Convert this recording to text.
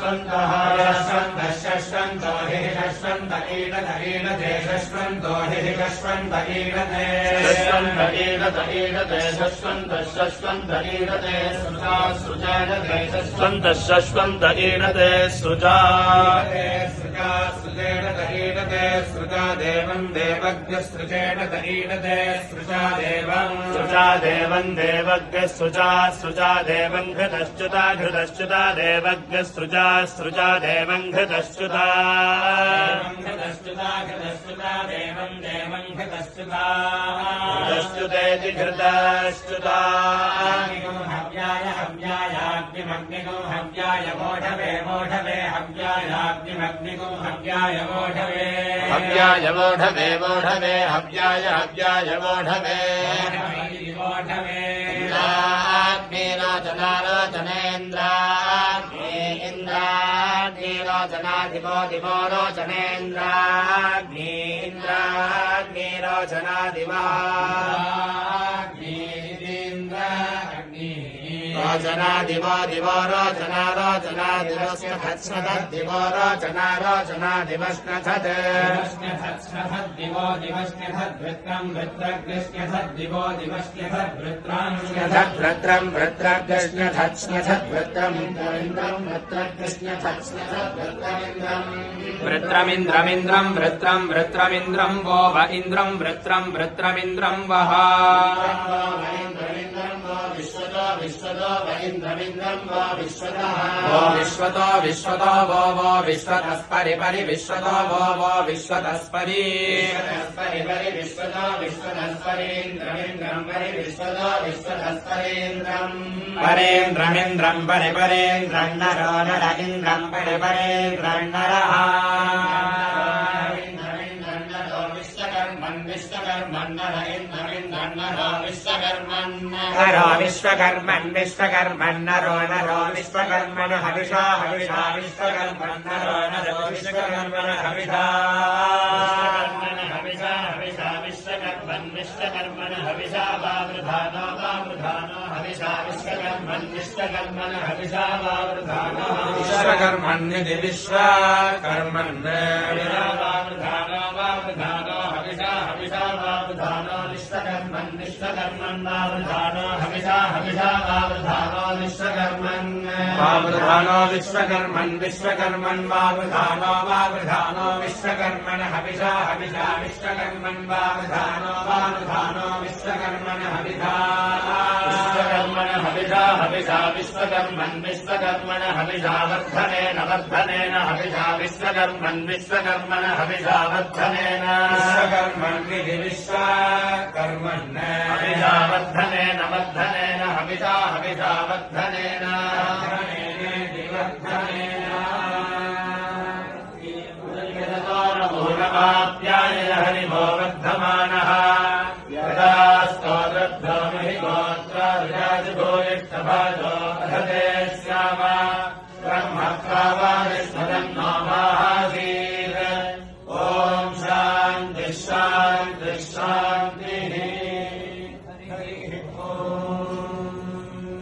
शश्वन्तः शश्वन्तो हि शश्वन्त ईडते शश्वन्तो हि शश्वन्त ईडते शश्वन्त ईडते सृजादते शश्वन्त ईडते सृजा सृजेडते सृजा देवं देवज्ञ सृजेडत ईडते सृजा देवं देवज्ञ सृजा देवं घृतश्च्युता देवज्ञ सृजा देवं घृतश्च्युता देवं घृतश्च्युता घृतश्च्युतेति घृतश्च्युता हव्यायाग्निमग्निगो हव्याय वोढवे हव्यायाग्निमग्निगो हव्याय वोढवे हव्याय वोढवे रोचनेन्द्राग्नि इन्द्राग्नि रोचनाधिपो दिवो रोचनेन्द्राग्नि इन्द्राग्नि रोचनादिवः रोचनादिवो दिवो रोचनादिवस्कथत्स्नतद्दिवो रोचनादिवस्कथत् दिवो दिवस्कथद्वृत्रम् वृत्रग्निस्कथद्दिवो दिवस्कथद्वृत्रम् वृत्रग्निस्कथद्वृत्रम् इन्द्रम् वृत्रमिन्द्रमिन्द्रम् वृत्रमिन्द्रम् वो व इन्द्रम् वृत्रमिन्द्रम् वः विश्वतो वैन्द्रमिन्द्रम् वो विश्वतः विश्वतो वो विश्वतस्परि विश्वतो वो विश्वतस्परि विश्वतस्परीन्द्रमिन्द्रम् परि विश्वतो विश्वतस्परीन्द्रम् परेन्द्रमिन्द्रम् परेन्द्रम् नरो नर इन्द्रम् परेन्द्रम् नरः विश्वकर्मन्नर इन्द्रमिन्द्रन्नरो विश्वकर्मन्नरो नरो विश्वकर्मण हविषा विश्वकर्मन्नरो नरो विश्वकर्मण हविषा विश्वकर्मण हविषा वावृधानो हविषा विश्वकर्मण हविषा वावृधानो विश्वकर्मण्यति विश्वकर्मन् वावृधानो हविषा वावृधानो विश्वकर्मन् वावृधानो हविषा वावृधानो विश्वकर्मन् वावृधानो विश्वकर्मन् वावृधानो विश्वकर्मण हविषा विश्वकर्मन् वावृधानो विश्वकर्मण हविषा विश्वकर्मन् हविषा वर्धनेन हविषा विश्वकर्मन् हविषा वर्धनेन विश्वकर्मन्निधि विश्वकर्मन् हविषा वर्धनेन हविषा वर्धनेन